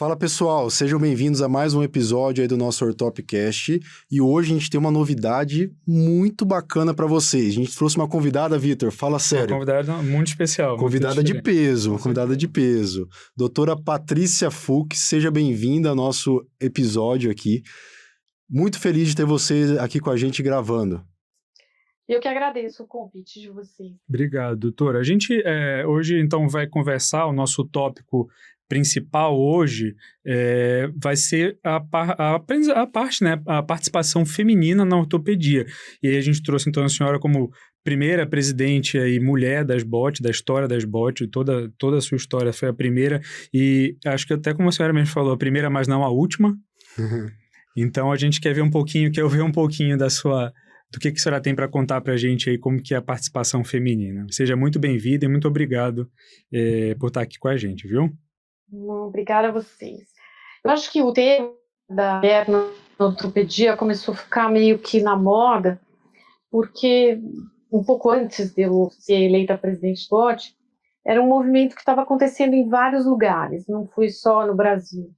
Fala pessoal, sejam bem-vindos a mais um episódio aí do nosso Ortopcast e hoje a gente tem uma novidade muito bacana para vocês. A gente trouxe uma convidada, Vitor, fala sério. Uma convidada muito especial. Convidada muito de peso, uma convidada de peso. Doutora Patrícia Fux, seja bem-vinda ao nosso episódio aqui. Muito feliz de ter você aqui com a gente gravando. Eu que agradeço o convite de vocês. Obrigado, doutora. A gente hoje, então, vai conversar, o nosso tópico principal hoje vai ser a parte, né, a participação feminina na ortopedia. E aí a gente trouxe, então, a senhora como primeira presidente e mulher da SBOT, da história da SBOT, toda a sua história foi a primeira, e acho que até como a senhora mesmo falou, a primeira, mas não a última. Então, a gente quer ouvir um pouquinho do que a senhora tem para contar para a gente aí, como que é a participação feminina. Seja muito bem-vinda e muito obrigado por estar aqui com a gente, viu? Obrigada a vocês. Eu acho que o tema da mulher na ortopedia começou a ficar meio que na moda, porque um pouco antes de eu ser eleita presidente do SBOT, era um movimento que estava acontecendo em vários lugares, não foi só no Brasil.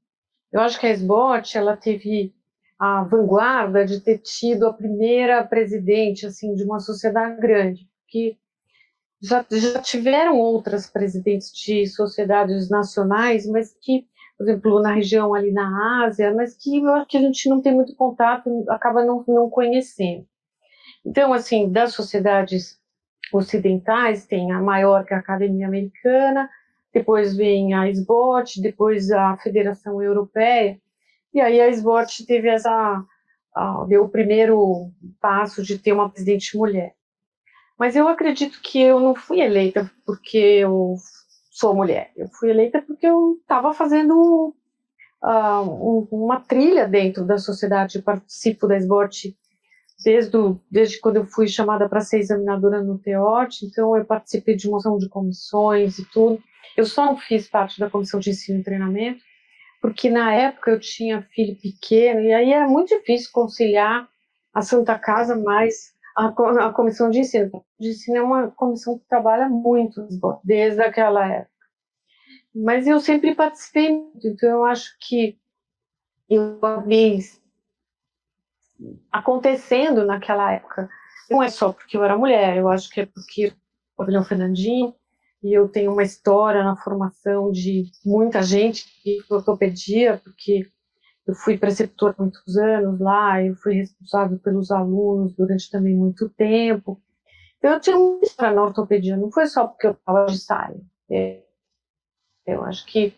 Eu acho que a SBOT, ela teve a vanguarda de ter tido a primeira presidente assim, de uma sociedade grande, que já tiveram outras presidentes de sociedades nacionais, mas que, por exemplo, na região ali na Ásia, mas que eu acho que a gente não tem muito contato, acaba não conhecendo. Então, assim, das sociedades ocidentais, tem a maior, que é a Academia Americana, depois vem a SBOT, depois a Federação Europeia, e aí a SBOT teve deu o primeiro passo de ter uma presidente mulher. Mas eu acredito que eu não fui eleita porque eu sou mulher. Eu fui eleita porque eu estava fazendo uma trilha dentro da sociedade. Eu participo da SBOT desde quando eu fui chamada para ser examinadora no TEOT, então eu participei de moção de comissões e tudo. Eu só não fiz parte da comissão de ensino e treinamento, porque na época eu tinha filho pequeno, e aí era muito difícil conciliar a Santa Casa mais a comissão de ensino. De ensino é uma comissão que trabalha muito desde aquela época. Mas eu sempre participei muito, então eu acho que eu vi acontecendo naquela época. Não é só porque eu era mulher, eu acho que é porque o pavilhão Fernandinho, e eu tenho uma história na formação de muita gente que ortopedia, porque eu fui preceptora há muitos anos lá, eu fui responsável pelos alunos durante também muito tempo. Então eu tinha uma história na ortopedia, não foi só porque eu estava de saia. Eu acho que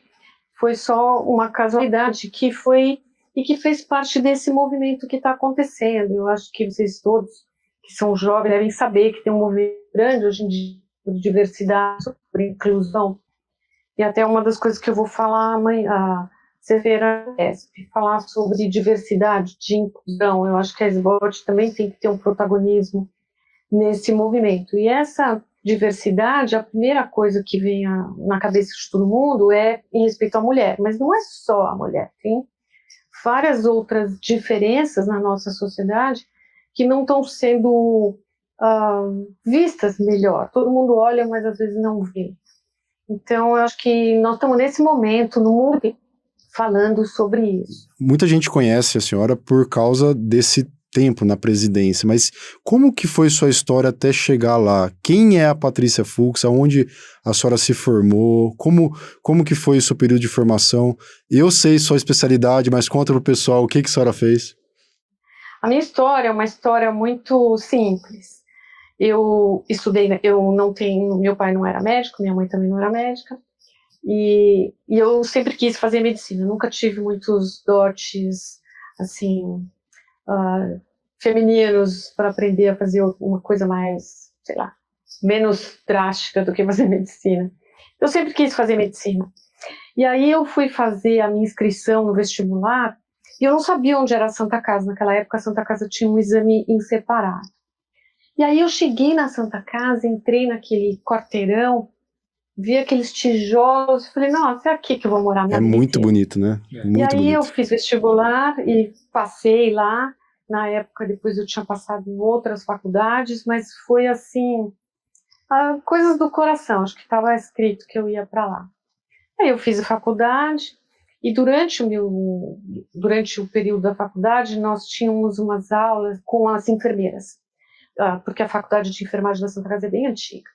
foi só uma casualidade que fez parte desse movimento que está acontecendo. Eu acho que vocês todos que são jovens devem saber que tem um movimento grande hoje em dia sobre diversidade, sobre inclusão. E até uma das coisas que eu vou falar amanhã, sexta-feira, falar sobre diversidade, de inclusão. Eu acho que a SBOT também tem que ter um protagonismo nesse movimento. E essa diversidade, a primeira coisa que vem na cabeça de todo mundo é em respeito à mulher, mas não é só a mulher, tem várias outras diferenças na nossa sociedade que não estão sendo vistas melhor. Todo mundo olha, mas às vezes não vê. Então, eu acho que nós estamos nesse momento no mundo falando sobre isso. Muita gente conhece a senhora por causa desse tempo na presidência, mas como que foi sua história até chegar lá? Quem é a Patrícia Fux? Aonde a senhora se formou? Como que foi o seu período de formação? Eu sei sua especialidade, mas conta pro pessoal o que a senhora fez. A minha história é uma história muito simples. Eu estudei, meu pai não era médico, minha mãe também não era médica, e eu sempre quis fazer medicina, nunca tive muitos dotes, assim, femininos para aprender a fazer uma coisa mais, sei lá, menos drástica do que fazer medicina. Eu sempre quis fazer medicina. E aí eu fui fazer a minha inscrição no vestibular e eu não sabia onde era a Santa Casa. Naquela época a Santa Casa tinha um exame em separado. E aí eu cheguei na Santa Casa, entrei naquele quarteirão, vi aqueles tijolos, falei, nossa, é aqui que eu vou morar minha vida muito inteira. bonito, né? Muito e aí bonito. eu fiz vestibular e passei lá. Na época, depois eu tinha passado em outras faculdades, mas foi assim, coisas do coração, acho que estava escrito que eu ia para lá. Aí eu fiz a faculdade E durante o período da faculdade, nós tínhamos umas aulas com as enfermeiras, porque a faculdade de enfermagem da Santa Casa é bem antiga.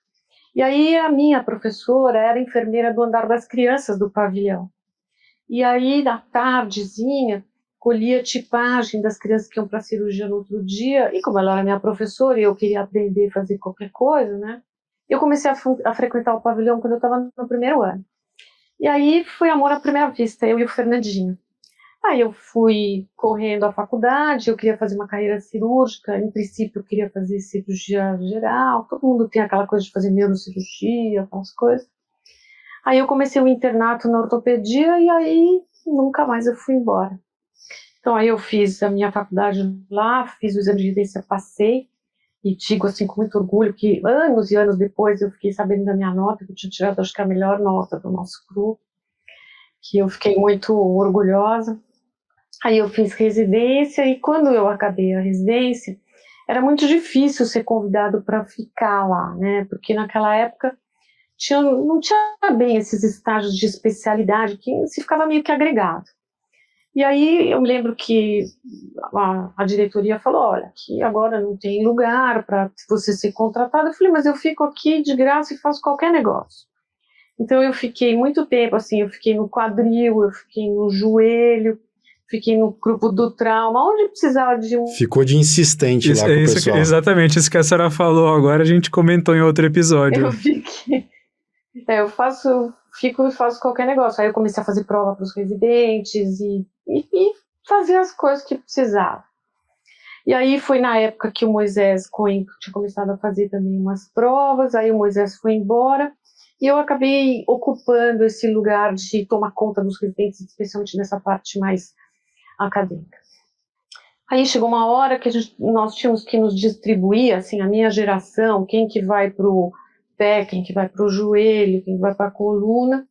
E aí a minha professora era enfermeira do andar das crianças do pavilhão. E aí, na tardezinha, colhia tipagem das crianças que iam para a cirurgia no outro dia, e como ela era minha professora e eu queria aprender a fazer qualquer coisa, né? Eu comecei a frequentar o pavilhão quando eu estava no primeiro ano. E aí foi amor à primeira vista, eu e o Fernandinho. Aí eu fui correndo à faculdade, eu queria fazer uma carreira cirúrgica, em princípio eu queria fazer cirurgia geral, todo mundo tem aquela coisa de fazer neurocirurgia, aquelas coisas. Aí eu comecei o internato na ortopedia e aí nunca mais eu fui embora. Então aí eu fiz a minha faculdade lá, fiz o exame de residência, passei, e digo assim com muito orgulho que anos e anos depois eu fiquei sabendo da minha nota, que eu tinha tirado acho que a melhor nota do nosso grupo, que eu fiquei muito orgulhosa. Aí eu fiz residência e quando eu acabei a residência, era muito difícil ser convidado para ficar lá, né? Porque naquela época não tinha bem esses estágios de especialidade, que se ficava meio que agregado. E aí eu me lembro que a diretoria falou, olha, que agora não tem lugar para você ser contratado. Eu falei, mas eu fico aqui de graça e faço qualquer negócio. Então eu fiquei muito tempo, assim, eu fiquei no quadril, eu fiquei no joelho, fiquei no grupo do trauma, onde precisava de um... Ficou de insistente lá com o pessoal. Exatamente, isso que a senhora falou agora, a gente comentou em outro episódio. Eu fiquei... eu faço qualquer negócio. Aí eu comecei a fazer prova para os residentes e fazer as coisas que precisava. E aí foi na época que o Moisés Cohen tinha começado a fazer também umas provas, aí o Moisés foi embora e eu acabei ocupando esse lugar de tomar conta dos residentes, especialmente nessa parte mais acadêmica. Aí chegou uma hora que nós tínhamos que nos distribuir, assim, a minha geração, quem que vai para o pé, quem que vai para o joelho, quem vai para a coluna.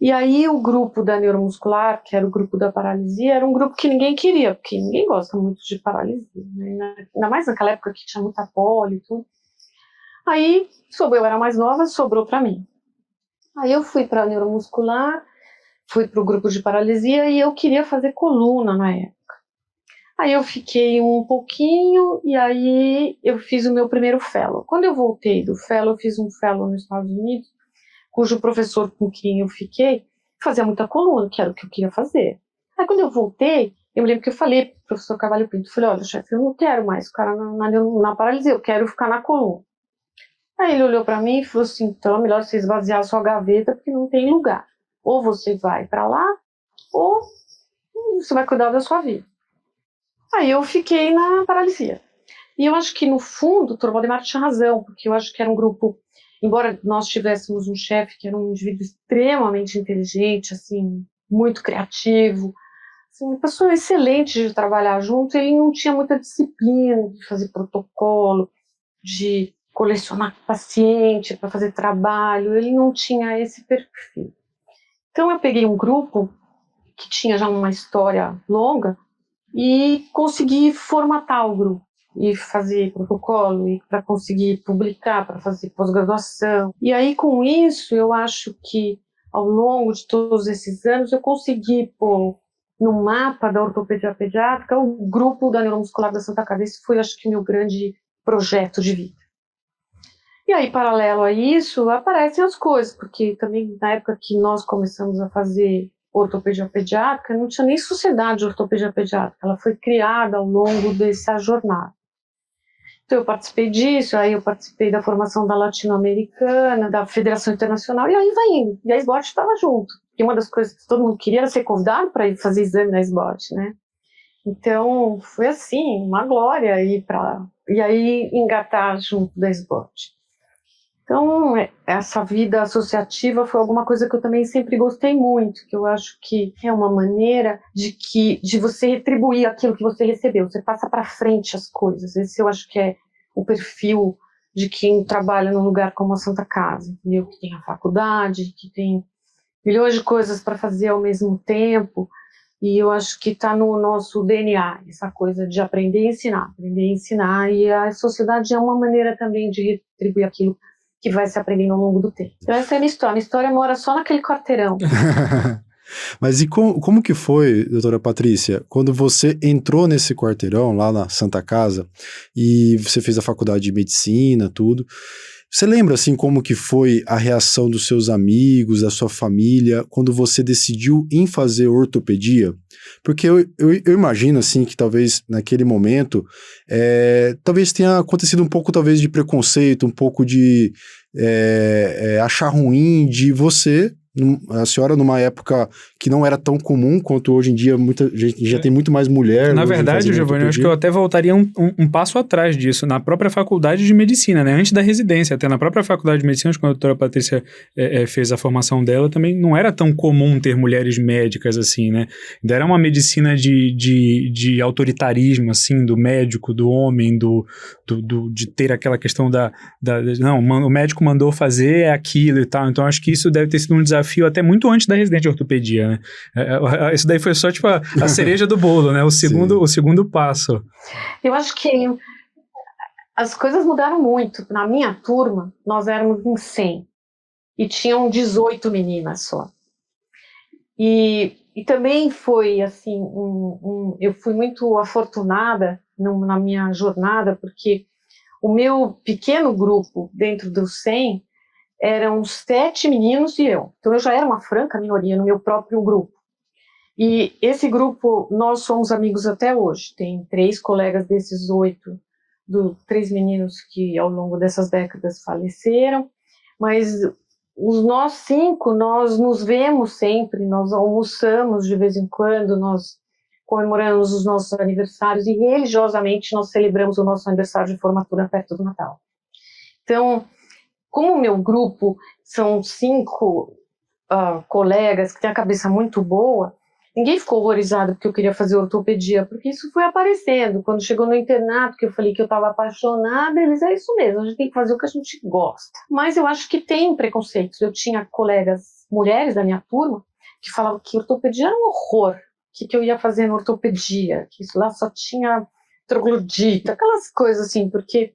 E aí o grupo da neuromuscular, que era o grupo da paralisia, era um grupo que ninguém queria, porque ninguém gosta muito de paralisia, né? Ainda mais naquela época que tinha muita poli e tudo. Aí eu era mais nova, sobrou para mim. Aí eu fui para a neuromuscular, fui para o grupo de paralisia e eu queria fazer coluna na época. Aí eu fiquei um pouquinho e aí eu fiz o meu primeiro fellow. Quando eu voltei do fellow, eu fiz um fellow nos Estados Unidos, cujo professor com quem eu fiquei fazia muita coluna, que era o que eu queria fazer. Aí quando eu voltei, eu me lembro que eu falei pro professor Carvalho Pinto, falei, olha, chefe, eu não quero mais ficar na paralisia, eu quero ficar na coluna. Aí ele olhou para mim e falou assim, então é melhor você esvaziar a sua gaveta, porque não tem lugar. Ou você vai para lá, ou você vai cuidar da sua vida. Aí eu fiquei na paralisia. E eu acho que, no fundo, o Dr. Valdemar tinha razão, porque eu acho que era um grupo, embora nós tivéssemos um chefe que era um indivíduo extremamente inteligente, assim, muito criativo, assim, uma pessoa excelente de trabalhar junto, ele não tinha muita disciplina de fazer protocolo, de colecionar paciente para fazer trabalho, ele não tinha esse perfil. Então eu peguei um grupo que tinha já uma história longa e consegui formatar o grupo e fazer protocolo e para conseguir publicar, para fazer pós-graduação. E aí com isso eu acho que ao longo de todos esses anos eu consegui pôr no mapa da ortopedia pediátrica o grupo da neuromuscular da Santa Casa. Esse foi, acho que, meu grande projeto de vida. E aí, paralelo a isso, aparecem as coisas, porque também na época que nós começamos a fazer ortopedia pediátrica, não tinha nem sociedade de ortopedia pediátrica, ela foi criada ao longo dessa jornada. Então eu participei disso, aí eu participei da formação da Latino-Americana, da Federação Internacional, e aí vai indo. E a SBOT estava junto, porque uma das coisas que todo mundo queria era ser convidado para ir fazer exame na SBOT, né? Então foi assim, uma glória e aí engatar junto da SBOT. Então, essa vida associativa foi alguma coisa que eu também sempre gostei muito, que eu acho que é uma maneira de você retribuir aquilo que você recebeu, você passa para frente as coisas. Esse eu acho que é o perfil de quem trabalha num lugar como a Santa Casa, entendeu? Que tem a faculdade, que tem milhões de coisas para fazer ao mesmo tempo, e eu acho que está no nosso DNA, essa coisa de aprender a ensinar, e a sociedade é uma maneira também de retribuir aquilo que vai se aprendendo ao longo do tempo. Então essa é a minha história mora só naquele quarteirão. Mas e como que foi, doutora Patrícia, quando você entrou nesse quarteirão lá na Santa Casa e você fez a faculdade de medicina, tudo? Você lembra, assim, como que foi a reação dos seus amigos, da sua família, quando você decidiu em fazer ortopedia? Porque eu imagino, assim, que talvez naquele momento, talvez tenha acontecido um pouco, talvez, de preconceito, um pouco de achar ruim de você, a senhora numa época que não era tão comum quanto hoje em dia, muita gente já tem muito mais mulher Na hoje verdade, fazendo Giovanni, eu acho que eu ortopedia. até voltaria um passo atrás disso, na própria faculdade de medicina, né? Antes da residência, até na própria faculdade de medicina, quando a doutora Patrícia fez a formação dela, também não era tão comum ter mulheres médicas assim, né? Ainda era uma medicina de autoritarismo, assim, do médico, do homem, de ter aquela questão não, o médico mandou fazer é aquilo e tal. Então, acho que isso deve ter sido um desafio até muito antes da residência de ortopedia, né? Isso daí foi só, tipo, a cereja do bolo, né? O segundo passo. Eu acho que as coisas mudaram muito. Na minha turma, nós éramos em 100 e tinham 18 meninas só. E também foi assim, eu fui muito afortunada na minha jornada, porque o meu pequeno grupo dentro dos 100 eram 7 meninos e eu. Então eu já era uma franca minoria no meu próprio grupo. E esse grupo, nós somos amigos até hoje. Tem 3 colegas desses 8, 3 meninos que ao longo dessas décadas faleceram, mas nós 5, nós nos vemos sempre, nós almoçamos de vez em quando, nós comemoramos os nossos aniversários e religiosamente nós celebramos o nosso aniversário de formatura perto do Natal. Então, como o meu grupo são 5 colegas que têm a cabeça muito boa, ninguém ficou horrorizado porque eu queria fazer ortopedia, porque isso foi aparecendo. Quando chegou no internato, que eu falei que eu estava apaixonada, eles, é isso mesmo, a gente tem que fazer o que a gente gosta. Mas eu acho que tem preconceitos. Eu tinha colegas mulheres da minha turma que falavam que ortopedia era um horror, que eu ia fazer na ortopedia, que isso lá só tinha troglodita, aquelas coisas assim, porque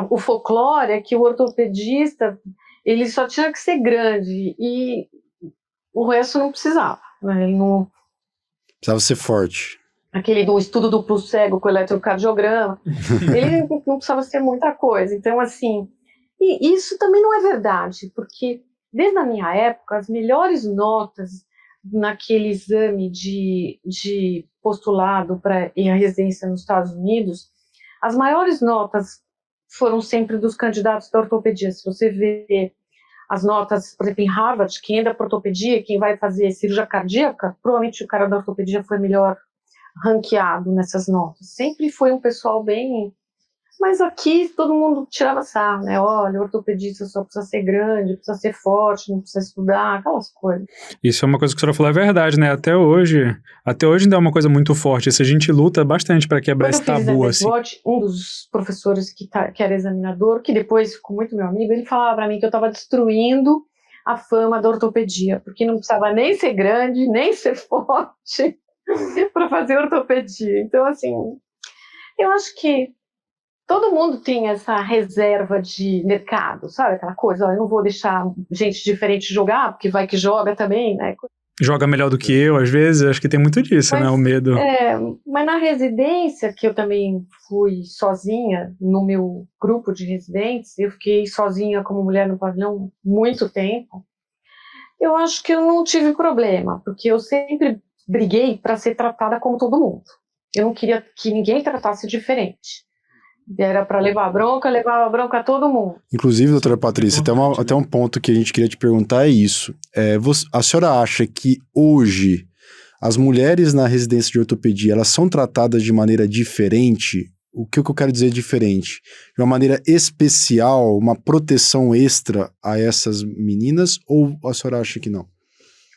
o folclore é que o ortopedista ele só tinha que ser grande e o resto não precisava. Né? Ele não... Precisava ser forte. Aquele do estudo duplo cego com eletrocardiograma, ele não precisava ser muita coisa. Então, assim, e isso também não é verdade, porque desde a minha época, as melhores notas naquele exame de postulado para ir à residência nos Estados Unidos, as maiores notas foram sempre dos candidatos da ortopedia. Se você vê as notas, por exemplo, em Harvard, quem entra para ortopedia, quem vai fazer cirurgia cardíaca, provavelmente o cara da ortopedia foi melhor ranqueado nessas notas. Sempre foi um pessoal bem... Mas aqui todo mundo tirava sarro, né? Olha, o ortopedista só precisa ser grande, precisa ser forte, não precisa estudar, aquelas coisas. Isso é uma coisa que a senhora falou, é verdade, né? Até hoje ainda é uma coisa muito forte. Isso a gente luta bastante para quebrar esse tabu, assim. Um dos professores que era examinador, que depois ficou muito meu amigo, ele falava para mim que eu estava destruindo a fama da ortopedia, porque não precisava nem ser grande, nem ser forte para fazer ortopedia. Então, assim, eu acho que todo mundo tem essa reserva de mercado, sabe? Aquela coisa, eu não vou deixar gente diferente jogar, porque vai que joga também, né? Joga melhor do que eu, às vezes, acho que tem muito disso, né? O medo. Mas na residência, que eu também fui sozinha, no meu grupo de residentes, eu fiquei sozinha como mulher no pavilhão muito tempo, eu acho que eu não tive problema, porque eu sempre briguei para ser tratada como todo mundo. Eu não queria que ninguém tratasse diferente. Era para levar bronca, levava bronca a todo mundo. Inclusive, doutora Patrícia, até um ponto que a gente queria te perguntar é isso. A senhora acha que hoje as mulheres na residência de ortopedia, elas são tratadas de maneira diferente? O que eu quero dizer diferente? De uma maneira especial, uma proteção extra a essas meninas, ou a senhora acha que não?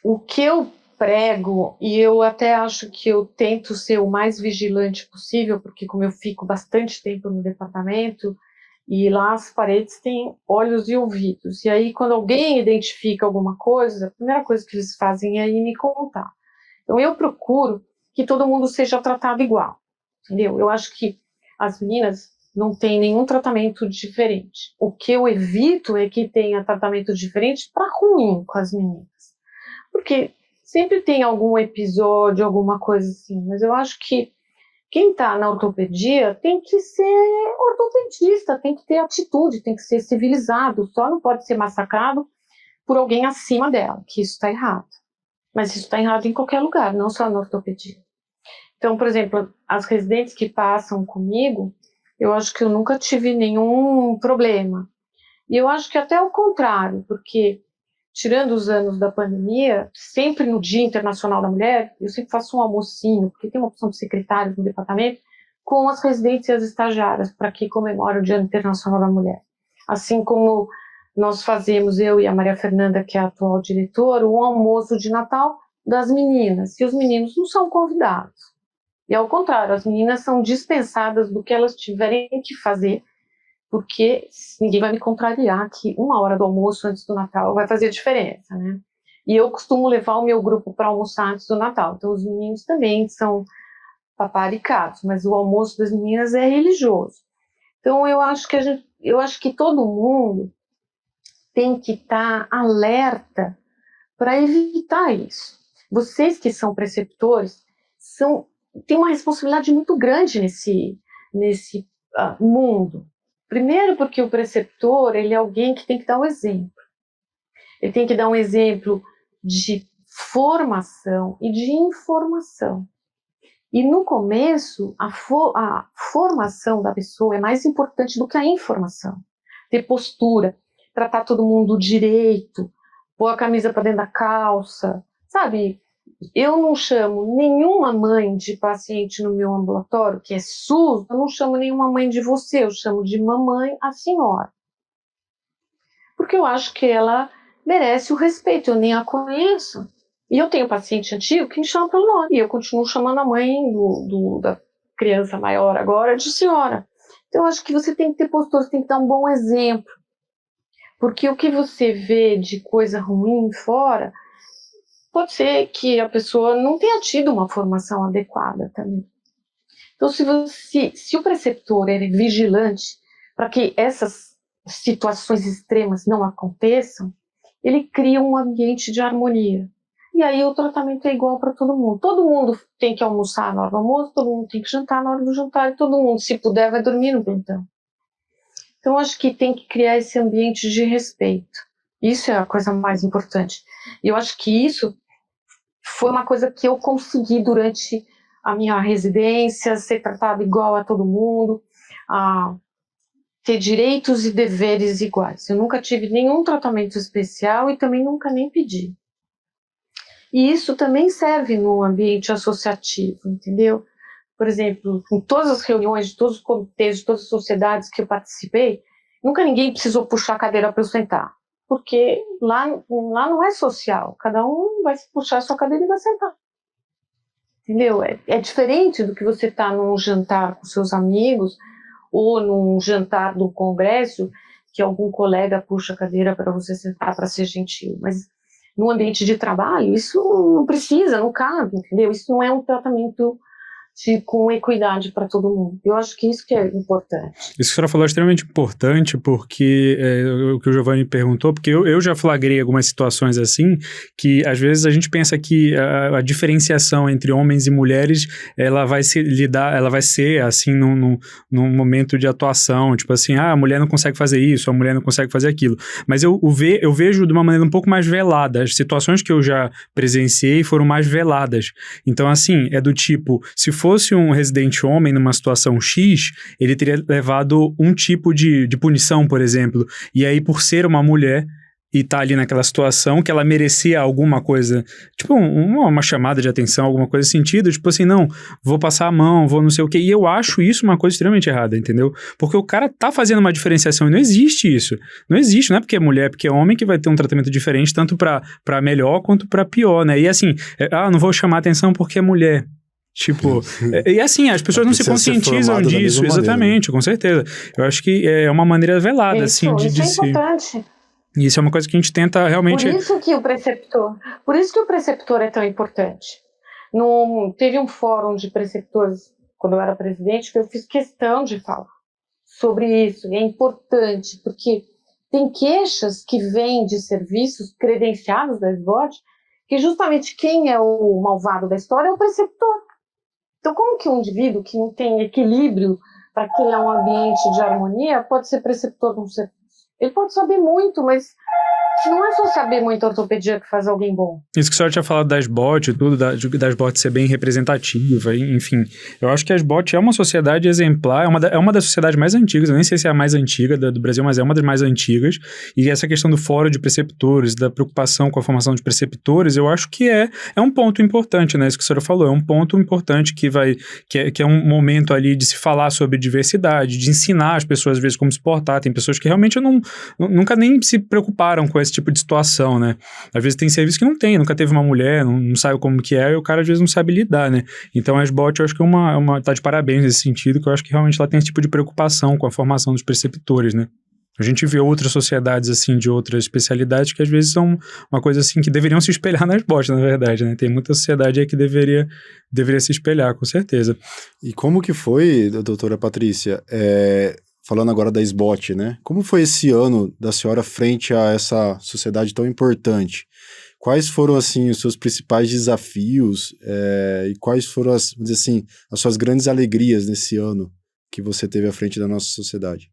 O que eu prego, e eu até acho que eu tento ser o mais vigilante possível, porque como eu fico bastante tempo no departamento, e lá as paredes têm olhos e ouvidos, e aí quando alguém identifica alguma coisa, a primeira coisa que eles fazem é ir me contar. Então eu procuro que todo mundo seja tratado igual, entendeu? Eu acho que as meninas não têm nenhum tratamento diferente. O que eu evito é que tenha tratamento diferente para ruim com as meninas. Porque sempre tem algum episódio, alguma coisa assim, mas eu acho que quem está na ortopedia tem que ser ortopedista, tem que ter atitude, tem que ser civilizado, só não pode ser massacrado por alguém acima dela, que isso está errado. Mas isso está errado em qualquer lugar, não só na ortopedia. Então, por exemplo, as residentes que passam comigo, eu acho que eu nunca tive nenhum problema. E eu acho que até o contrário, porque tirando os anos da pandemia, sempre no Dia Internacional da Mulher, eu sempre faço um almocinho, porque tem uma opção de secretários no departamento, com as residentes e as estagiárias, para que comemore o Dia Internacional da Mulher. Assim como nós fazemos, eu e a Maria Fernanda, que é a atual diretora, um almoço de Natal das meninas, e os meninos não são convidados. E ao contrário, as meninas são dispensadas do que elas tiverem que fazer, porque ninguém vai me contrariar que 1 hora do almoço antes do Natal vai fazer diferença, né? E eu costumo levar o meu grupo para almoçar antes do Natal, então os meninos também são paparicados, mas o almoço das meninas é religioso. Então eu acho que todo mundo tem que estar alerta para evitar isso. Vocês que são preceptores têm uma responsabilidade muito grande nesse mundo. Primeiro porque o preceptor, ele é alguém que tem que dar o exemplo. Ele tem que dar um exemplo de formação e de informação. E no começo, a formação da pessoa é mais importante do que a informação. Ter postura, tratar todo mundo direito, pôr a camisa para dentro da calça, sabe? Eu não chamo nenhuma mãe de paciente no meu ambulatório, que é SUS, eu não chamo nenhuma mãe de você, eu chamo de mamãe a senhora. Porque eu acho que ela merece o respeito, eu nem a conheço. E eu tenho paciente antigo que me chama pelo nome, e eu continuo chamando a mãe da criança maior agora de senhora. Então eu acho que você tem que ter postura, você tem que dar um bom exemplo. Porque o que você vê de coisa ruim fora, pode ser que a pessoa não tenha tido uma formação adequada também. Então, se o preceptor é vigilante para que essas situações extremas não aconteçam, ele cria um ambiente de harmonia. E aí o tratamento é igual para todo mundo. Todo mundo tem que almoçar na hora do almoço, todo mundo tem que jantar na hora do jantar, e todo mundo, se puder, vai dormir no plantão. Então, acho que tem que criar esse ambiente de respeito. Isso é a coisa mais importante. E eu acho que isso foi uma coisa que eu consegui durante a minha residência, ser tratado igual a todo mundo, a ter direitos e deveres iguais. Eu nunca tive nenhum tratamento especial e também nunca nem pedi. E isso também serve no ambiente associativo, entendeu? Por exemplo, em todas as reuniões, de todos os comitês, de todas as sociedades que eu participei, nunca ninguém precisou puxar a cadeira para eu sentar. Porque lá não é social. Cada um vai puxar a sua cadeira e vai sentar. Entendeu? É diferente do que você estar num jantar com seus amigos ou num jantar do congresso que algum colega puxa a cadeira para você sentar para ser gentil. Mas no ambiente de trabalho, isso não precisa, não cabe, entendeu? Isso não é um tratamento com equidade para todo mundo. Eu acho que isso que é importante. Isso que a senhora falou é extremamente importante, porque o que o Giovanni perguntou, porque eu já flagrei algumas situações assim, que às vezes a gente pensa que a diferenciação entre homens e mulheres, ela vai ser assim num momento de atuação, tipo assim, a mulher não consegue fazer isso, a mulher não consegue fazer aquilo. Mas eu vejo de uma maneira um pouco mais velada. As situações que eu já presenciei foram mais veladas. Então, assim, é do tipo, se fosse um residente homem numa situação X, ele teria levado um tipo de punição, por exemplo. E aí, por ser uma mulher e tá ali naquela situação que ela merecia alguma coisa, tipo uma chamada de atenção, alguma coisa nesse sentido, tipo assim, não, vou passar a mão, vou não sei o quê. E eu acho isso uma coisa extremamente errada, entendeu? Porque o cara tá fazendo uma diferenciação e não existe isso. Não existe, não é porque é mulher, porque é homem que vai ter um tratamento diferente, tanto pra melhor quanto pra pior, né? E assim, não vou chamar atenção porque é mulher. Tipo, e assim, as pessoas não se conscientizam disso, exatamente, com certeza. Eu acho que é uma maneira velada, Isso, assim, isso é importante. E isso é uma coisa que a gente tenta realmente... Por isso que o preceptor é tão importante. Teve um fórum de preceptores, quando eu era presidente, que eu fiz questão de falar sobre isso. E é importante, porque tem queixas que vêm de serviços credenciados da SBOD que justamente quem é o malvado da história é o preceptor. Então, como que um indivíduo que não tem equilíbrio para criar um ambiente de harmonia pode ser preceptor de um serviço? Ele pode saber muito, mas não é só saber muito ortopedia que faz alguém bom. Isso que a senhora tinha falado da SBOT e tudo, da SBOT ser bem representativa, enfim. Eu acho que a SBOT é uma sociedade exemplar, é uma das sociedades mais antigas, eu nem sei se é a mais antiga do Brasil, mas é uma das mais antigas. E essa questão do fórum de preceptores, da preocupação com a formação de preceptores, eu acho que é um ponto importante, né? Isso que a senhora falou, é um ponto importante que é um momento ali de se falar sobre diversidade, de ensinar as pessoas, às vezes, como se portar. Tem pessoas que realmente nunca nem se preocuparam com esse tipo de situação, né? Às vezes tem serviço que não tem, nunca teve uma mulher, não sabe como que é, e o cara às vezes não sabe lidar, né? Então a SBOT eu acho que tá de parabéns nesse sentido, que eu acho que realmente ela tem esse tipo de preocupação com a formação dos preceptores, né? A gente vê outras sociedades, assim, de outras especialidades que às vezes são uma coisa, assim, que deveriam se espelhar na SBOT, na verdade, né? Tem muita sociedade aí que deveria se espelhar, com certeza. E como que foi, doutora Patrícia, falando agora da SBOT, né? Como foi esse ano da senhora frente a essa sociedade tão importante? Quais foram, assim, os seus principais desafios e quais foram, vamos dizer assim, as suas grandes alegrias nesse ano que você teve à frente da nossa sociedade?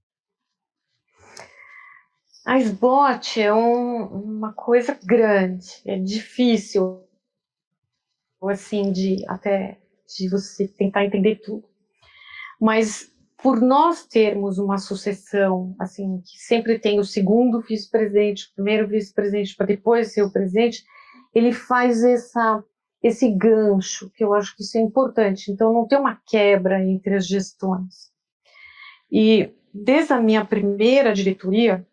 A SBOT é uma coisa grande, é difícil, assim, de você tentar entender tudo. Mas por nós termos uma sucessão, assim, que sempre tem o segundo vice-presidente, o primeiro vice-presidente para depois ser o presidente, ele faz esse gancho, que eu acho que isso é importante. Então não tem uma quebra entre as gestões. E desde a minha primeira diretoria,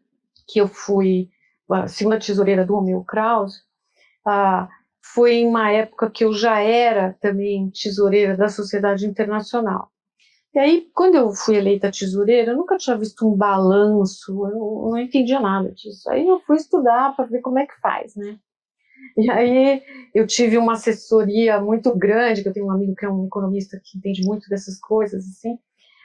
que eu fui a segunda tesoureira do Romeu Krause, foi em uma época que eu já era também tesoureira da Sociedade Internacional. E aí, quando eu fui eleita tesoureira, eu nunca tinha visto um balanço, eu não entendia nada disso. Aí eu fui estudar para ver como é que faz, né? E aí eu tive uma assessoria muito grande, que eu tenho um amigo que é um economista que entende muito dessas coisas, assim,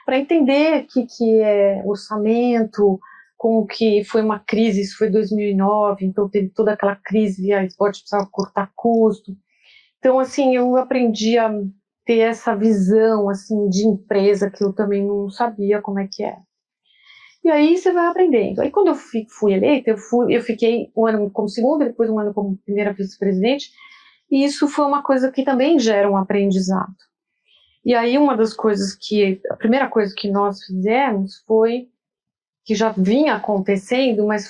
para entender o que é orçamento, como que foi uma crise, isso foi 2009, então teve toda aquela crise, a SBOT precisava cortar custo. Então, assim, eu aprendi a ter essa visão, assim, de empresa que eu também não sabia como é que é. E aí você vai aprendendo. Aí quando eu fui eleita, eu fiquei um ano como segunda, depois um ano como primeira vice-presidente, e isso foi uma coisa que também gera um aprendizado. E aí a primeira coisa que nós fizemos foi, que já vinha acontecendo, mas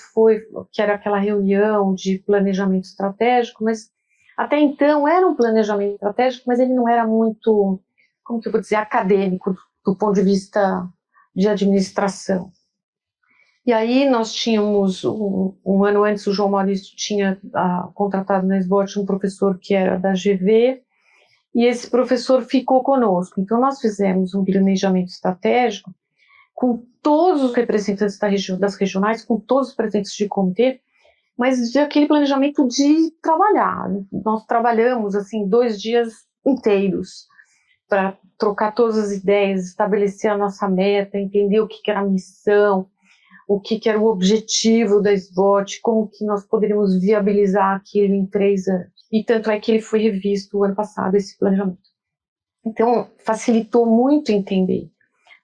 que era aquela reunião de planejamento estratégico, mas até então era um planejamento estratégico, mas ele não era muito, como que eu vou dizer, acadêmico, do ponto de vista de administração. E aí nós tínhamos, um ano antes, o João Maurício tinha contratado na SBOT um professor que era da GV, e esse professor ficou conosco. Então nós fizemos um planejamento estratégico com todos os representantes das regionais, com todos os presidentes de comitê, mas de aquele planejamento de trabalhar. Nós trabalhamos, assim, 2 dias inteiros para trocar todas as ideias, estabelecer a nossa meta, entender o que era a missão, o que era o objetivo da SBOT, como que nós poderíamos viabilizar aquilo em 3 anos. E tanto é que ele foi revisto o ano passado, esse planejamento. Então, facilitou muito entender.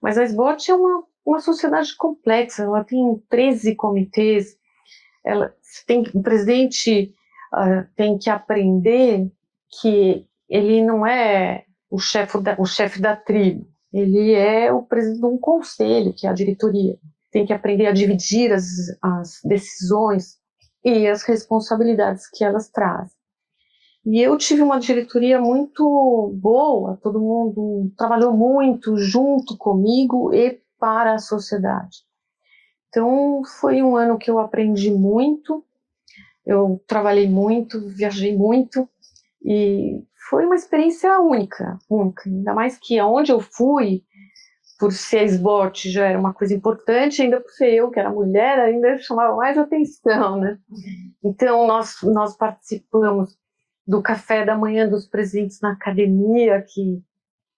Mas a SBOT é uma sociedade complexa, ela tem 13 comitês, o presidente tem que aprender que ele não é o chefe da tribo, ele é o presidente de um conselho, que é a diretoria. Tem que aprender a dividir as decisões e as responsabilidades que elas trazem. E eu tive uma diretoria muito boa, todo mundo trabalhou muito junto comigo e para a sociedade. Então, foi um ano que eu aprendi muito, eu trabalhei muito, viajei muito, e foi uma experiência única, ainda mais que aonde eu fui, por ser SBOT já era uma coisa importante, ainda por ser eu, que era mulher, ainda chamava mais atenção, né? Então, nós participamos do café da manhã dos presidentes na academia, que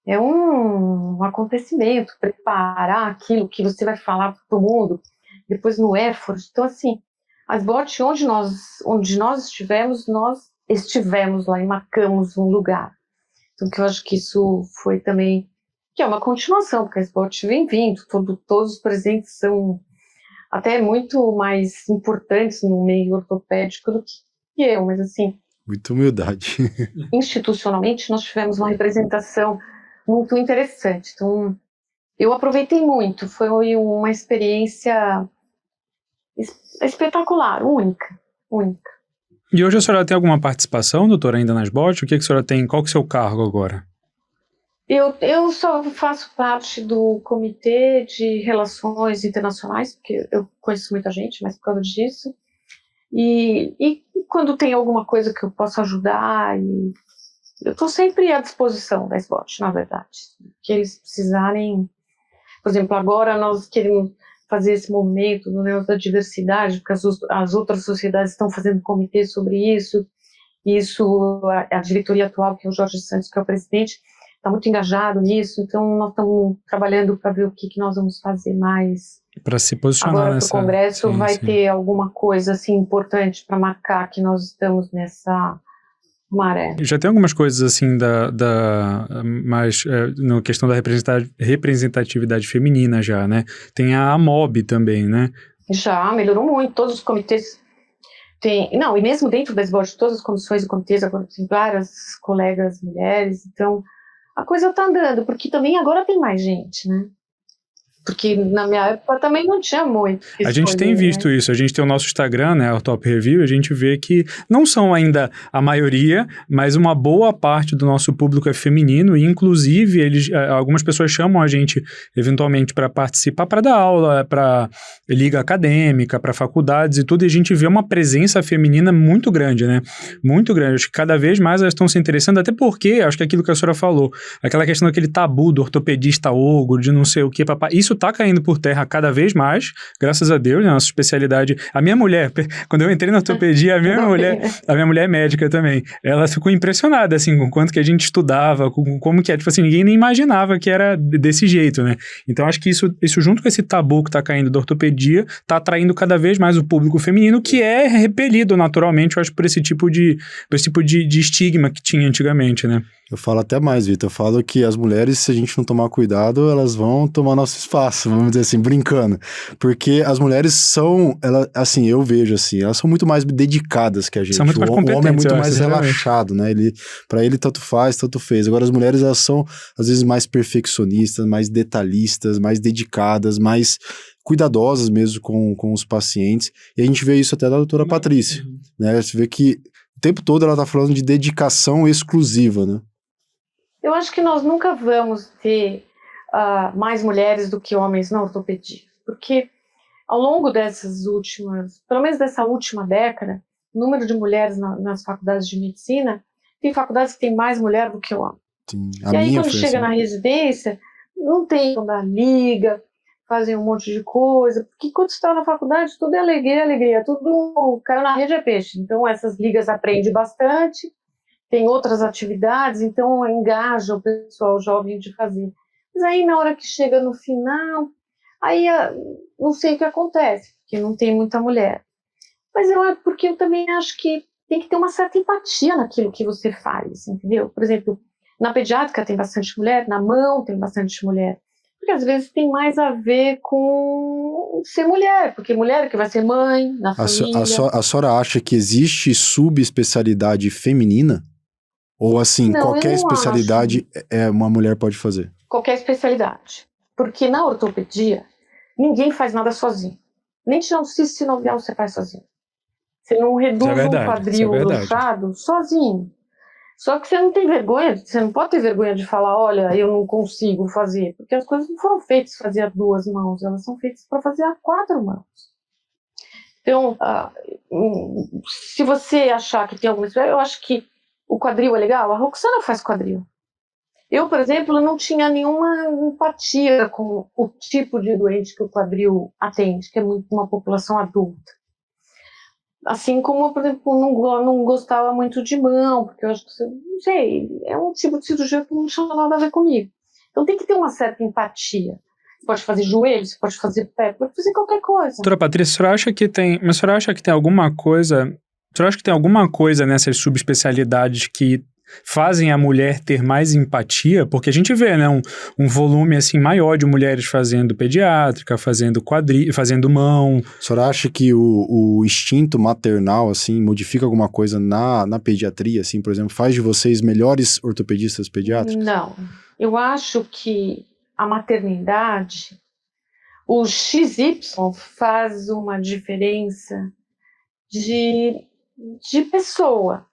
é um acontecimento, preparar aquilo que você vai falar para todo mundo, depois no effort. Então, assim, a SBOT, onde nós estivemos, nós estivemos lá e marcamos um lugar. Então, que eu acho que isso foi também, que é uma continuação, porque a SBOT vem vindo, todos os presentes são até muito mais importantes no meio ortopédico do que eu, mas assim, Muita humildade. institucionalmente nós tivemos uma representação muito interessante. Então, eu aproveitei muito, foi uma experiência espetacular, única. E hoje a senhora tem alguma participação, doutora, ainda na SBOT? O que a senhora tem? Qual que é o seu cargo agora? Eu só faço parte do Comitê de Relações Internacionais, porque eu conheço muita gente, mas por causa disso. E quando tem alguma coisa que eu possa ajudar, eu estou sempre à disposição da SBOT, na verdade. Que eles precisarem. Por exemplo, agora nós queremos fazer esse movimento no negócio da diversidade, porque as outras sociedades estão fazendo comitê sobre isso. E isso, a diretoria atual, que é o Jorge Santos, que é o presidente, está muito engajado nisso. Então, nós estamos trabalhando para ver o que nós vamos fazer mais. Para se posicionar agora nessa... Agora, para o Congresso, sim, vai sim. ter alguma coisa assim, importante para marcar que nós estamos nessa maré. Já tem algumas coisas assim mais na questão da representatividade feminina já, né? Tem a AMOB também, né? Já, melhorou muito, todos os comitês e mesmo dentro da SBOT, todas as comissões e comitês, agora tem várias colegas mulheres, então a coisa está andando, porque também agora tem mais gente, né? Porque na minha época também não tinha muito. A gente tem visto isso, a gente tem o nosso Instagram, né, o Top Review, a gente vê que não são ainda a maioria, mas uma boa parte do nosso público é feminino, e inclusive algumas pessoas chamam a gente eventualmente para participar, para dar aula, para liga acadêmica, para faculdades e tudo, e a gente vê uma presença feminina muito grande, né? Muito grande. Acho que cada vez mais elas estão se interessando, até porque, acho que aquilo que a senhora falou, aquela questão daquele tabu do ortopedista ogro, de não sei o que, papai, isso tá caindo por terra cada vez mais, graças a Deus, né? Nossa especialidade. A minha mulher, quando eu entrei na ortopedia, a minha mulher é médica também, ela ficou impressionada, assim, com quanto que a gente estudava, com como que é, tipo assim, ninguém nem imaginava que era desse jeito, né? Então, acho que isso junto com esse tabu que tá caindo da ortopedia, tá atraindo cada vez mais o público feminino, que é repelido naturalmente, eu acho, por esse tipo de estigma que tinha antigamente, né? Eu falo até mais, Vitor. Eu falo que as mulheres, se a gente não tomar cuidado, elas vão tomar nosso espaço, vamos dizer assim, brincando. Porque as mulheres são, assim, eu vejo assim, elas são muito mais dedicadas que a gente. São muito mais competentes, o homem é muito mais sinceramente. relaxado, né? Pra ele, tanto faz, tanto fez. Agora, as mulheres, elas são, às vezes, mais perfeccionistas, mais detalhistas, mais dedicadas, mais cuidadosas mesmo com os pacientes. E a gente vê isso até da doutora Patrícia, né? Você vê que o tempo todo ela tá falando de dedicação exclusiva, né? Eu acho que nós nunca vamos ter mais mulheres do que homens na ortopedia, porque ao longo dessas últimas, pelo menos dessa última década, o número de mulheres nas faculdades de medicina, tem faculdades que tem mais mulher do que homem. Sim, e aí quando chega na residência, não tem da liga, fazem um monte de coisa, porque quando você está na faculdade, tudo é alegria, tudo caiu na rede é peixe. Então essas ligas aprendem bastante, tem outras atividades, então engaja o pessoal jovem de fazer. Mas aí na hora que chega no final, aí não sei o que acontece, porque não tem muita mulher. Mas porque eu também acho que tem que ter uma certa empatia naquilo que você faz, entendeu? Por exemplo, na pediátrica tem bastante mulher, na mão tem bastante mulher. Porque às vezes tem mais a ver com ser mulher, porque mulher que vai ser mãe, na família. A senhora acha que existe subespecialidade feminina? Ou assim, não, qualquer especialidade uma mulher pode fazer? Qualquer especialidade. Porque na ortopedia, ninguém faz nada sozinho. Nem tirar um cisto sinovial você faz sozinho. Você não reduz um quadril luxado sozinho. Só que você não tem vergonha, você não pode ter vergonha de falar, olha, eu não consigo fazer. Porque as coisas não foram feitas para fazer a 2 mãos, elas são feitas para fazer a 4 mãos. Então, se você achar que tem alguma especialidade, eu acho que o quadril é legal, a Roxana faz quadril. Eu, por exemplo, não tinha nenhuma empatia com o tipo de doente que o quadril atende, que é muito uma população adulta. Assim como, por exemplo, não gostava muito de mão, porque eu acho que, não sei, é um tipo de cirurgia que não tinha nada a ver comigo. Então tem que ter uma certa empatia. Você pode fazer joelho, você pode fazer pé, pode fazer qualquer coisa. Doutora Patrícia, a senhora acha que tem alguma coisa... Você acha que tem alguma coisa nessas subespecialidades que fazem a mulher ter mais empatia? Porque a gente vê, né, um volume assim maior de mulheres fazendo pediátrica, fazendo fazendo mão. A senhora acha que o instinto maternal, assim, modifica alguma coisa na pediatria, assim, por exemplo, faz de vocês melhores ortopedistas pediátricos? Não, eu acho que a maternidade, o XY faz uma diferença de pessoa,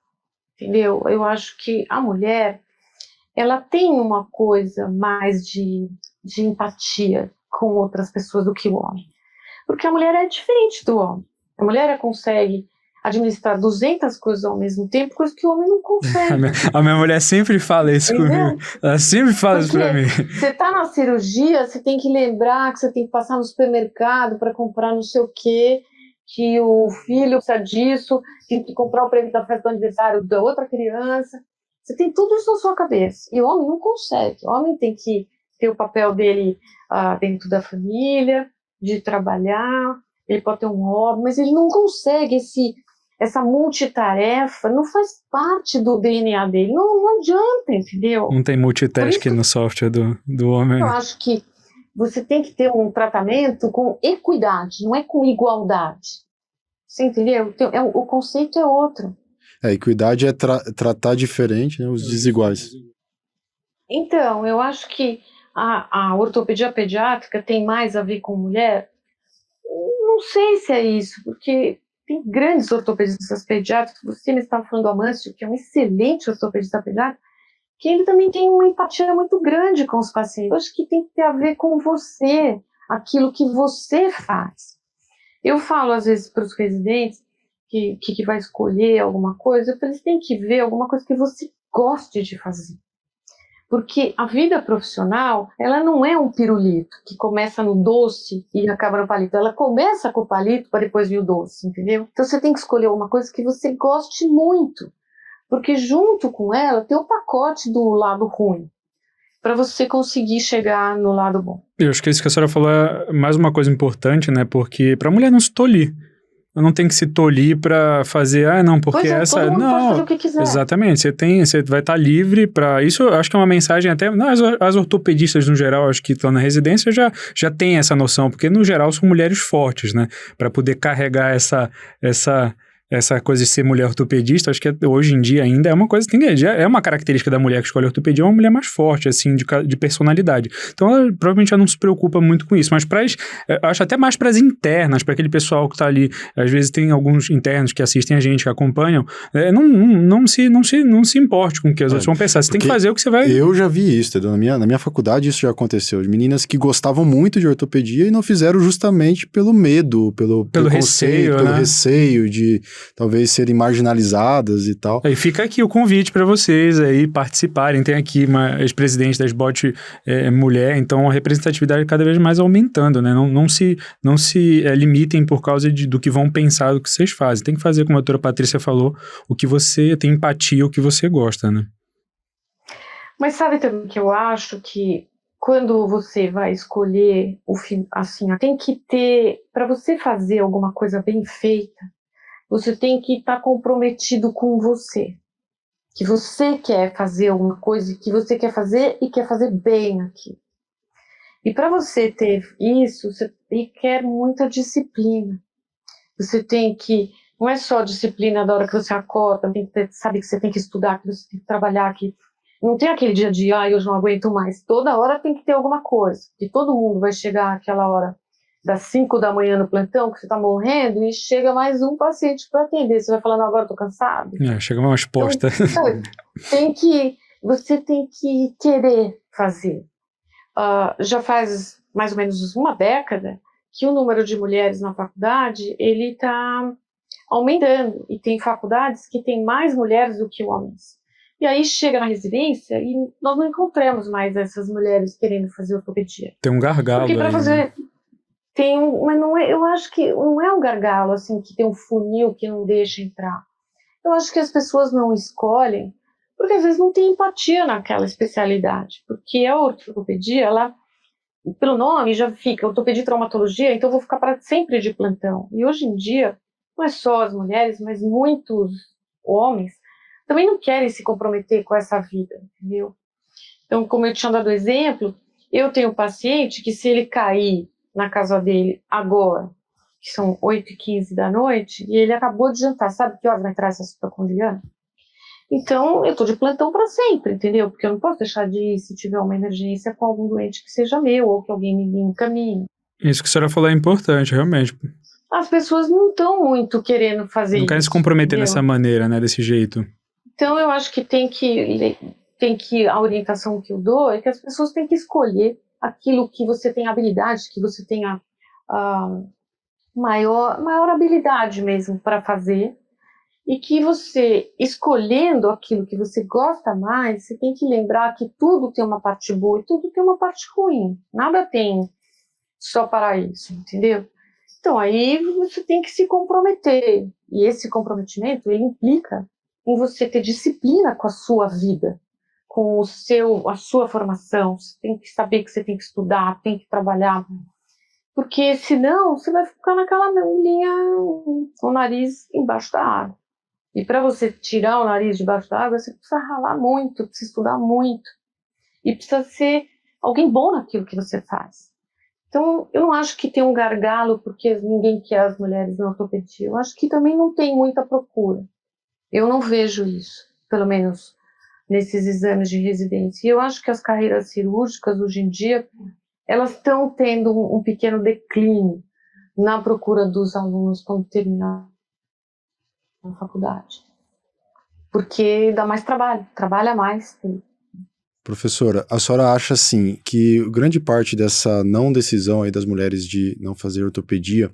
entendeu? Eu acho que a mulher, ela tem uma coisa mais de empatia com outras pessoas do que o homem. Porque a mulher é diferente do homem. A mulher consegue administrar 200 coisas ao mesmo tempo, coisa que o homem não consegue. A minha mulher sempre fala isso comigo. Ela sempre fala isso pra mim. Você tá na cirurgia, você tem que lembrar que você tem que passar no supermercado para comprar não sei o quê, que o filho precisa disso, tem que comprar o presente da festa do aniversário da outra criança. Você tem tudo isso na sua cabeça. E o homem não consegue. O homem tem que ter o papel dele dentro da família, de trabalhar, ele pode ter um hobby, mas ele não consegue essa multitarefa, não faz parte do DNA dele, não adianta, entendeu? Não tem multitasking no software do homem. Eu acho que você tem que ter um tratamento com equidade, não é com igualdade. Você entendeu? O conceito é outro. Equidade é tratar diferente, né, os desiguais. Então, eu acho que a ortopedia pediátrica tem mais a ver com mulher. Não sei se é isso, porque tem grandes ortopedistas pediátricos. Você me estava falando do Amâncio, que é um excelente ortopedista pediátrico, que ele também tem uma empatia muito grande com os pacientes. Eu acho que tem que ter a ver com você, aquilo que você faz. Eu falo, às vezes, para os residentes que vai escolher alguma coisa, eles têm que ver alguma coisa que você goste de fazer. Porque a vida profissional, ela não é um pirulito que começa no doce e acaba no palito. Ela começa com o palito para depois vir o doce, entendeu? Então você tem que escolher uma coisa que você goste muito. Porque junto com ela tem o pacote do lado ruim, para você conseguir chegar no lado bom. Eu acho que isso que a senhora falou é mais uma coisa importante, né? Porque para a mulher não se tolir. Eu não tenho que se tolir para fazer, não, porque essa... todo mundo não, pode fazer o que quiser. Exatamente, você vai estar livre para... Isso eu acho que é uma mensagem até... Não, as ortopedistas, no geral, acho que estão na residência, já tem essa noção, porque, no geral, são mulheres fortes, né? Para poder carregar essa coisa de ser mulher ortopedista, acho que hoje em dia ainda é uma coisa, é uma característica da mulher que escolhe ortopedia, é uma mulher mais forte, assim, de personalidade. Então, ela provavelmente já não se preocupa muito com isso, mas acho até mais para as internas, para aquele pessoal que está ali, às vezes tem alguns internos que assistem a gente, que acompanham, não se importe com o que as outros vão pensar, você tem que fazer o que você vai... Eu já vi isso, entendeu? Na minha faculdade isso já aconteceu, de meninas que gostavam muito de ortopedia e não fizeram justamente pelo medo, pelo receio, pelo né? receio de talvez serem marginalizadas e tal. Aí fica aqui o convite para vocês aí participarem. Tem aqui uma ex-presidente da SBOT mulher, então a representatividade cada vez mais aumentando, né? Não se limitem por causa do que vão pensar do que vocês fazem. Tem que fazer, como a doutora Patrícia falou, o que você tem empatia, o que você gosta, né? Mas sabe também que eu acho que quando você vai escolher o fim, assim, tem que ter, para você fazer alguma coisa bem feita, você tem que estar comprometido com você. Que você quer fazer alguma coisa, que você quer fazer e quer fazer bem aqui. E para você ter isso, você requer muita disciplina. Você tem que, não é só disciplina da hora que você acorda, sabe que você tem que estudar, que você tem que trabalhar, que não tem aquele dia a dia, hoje não aguento mais. Toda hora tem que ter alguma coisa. E todo mundo vai chegar àquela hora das 5 da manhã no plantão, que você tá morrendo, e chega mais um paciente para atender. Você vai falando, não, agora eu tô cansado. Chega uma resposta. Então, você tem que querer fazer. Já faz mais ou menos uma década que o número de mulheres na faculdade, ele tá aumentando. E tem faculdades que tem mais mulheres do que homens. E aí chega na residência e nós não encontramos mais essas mulheres querendo fazer ortopedia. Tem um gargalo. Porque para fazer... mas não é, eu acho que não é um gargalo, assim, que tem um funil que não deixa entrar. Eu acho que as pessoas não escolhem, porque às vezes não tem empatia naquela especialidade. Porque a ortopedia, ela, pelo nome, já fica ortopedia e traumatologia, então eu vou ficar para sempre de plantão. E hoje em dia, não é só as mulheres, mas muitos homens também não querem se comprometer com essa vida, entendeu? Então, como eu tinha dado exemplo, eu tenho um paciente que se ele cair na casa dele agora, que são 8h15 da noite, e ele acabou de jantar, sabe que horas vai entrar essa supercondiana? Então, eu estou de plantão para sempre, entendeu? Porque eu não posso deixar de ir se tiver uma emergência com algum doente que seja meu, ou que alguém me encaminhe. Isso que a senhora falou é importante, realmente. As pessoas não estão muito querendo fazer Não querem se isso, comprometer entendeu? dessa maneira, né? Desse jeito. Então, eu acho que a orientação que eu dou é que as pessoas têm que escolher aquilo que você tem habilidade, que você tenha maior habilidade mesmo para fazer, e que você, escolhendo aquilo que você gosta mais, você tem que lembrar que tudo tem uma parte boa e tudo tem uma parte ruim. Nada tem só para isso, entendeu? Então, aí você tem que se comprometer. E esse comprometimento, ele implica em você ter disciplina com a sua vida, com a sua formação. Você tem que saber que você tem que estudar, tem que trabalhar. Porque senão você vai ficar naquela linha, com o nariz embaixo da água. E para você tirar o nariz debaixo da água, você precisa ralar muito, precisa estudar muito. E precisa ser alguém bom naquilo que você faz. Então, eu não acho que tem um gargalo porque ninguém quer as mulheres na ortopedia. Eu acho que também não tem muita procura. Eu não vejo isso, pelo menos nesses exames de residência. E eu acho que as carreiras cirúrgicas, hoje em dia, elas estão tendo um pequeno declínio na procura dos alunos quando terminam a faculdade. Porque dá mais trabalho, trabalha mais. Professora, a senhora acha, assim, que grande parte dessa não decisão aí das mulheres de não fazer ortopedia,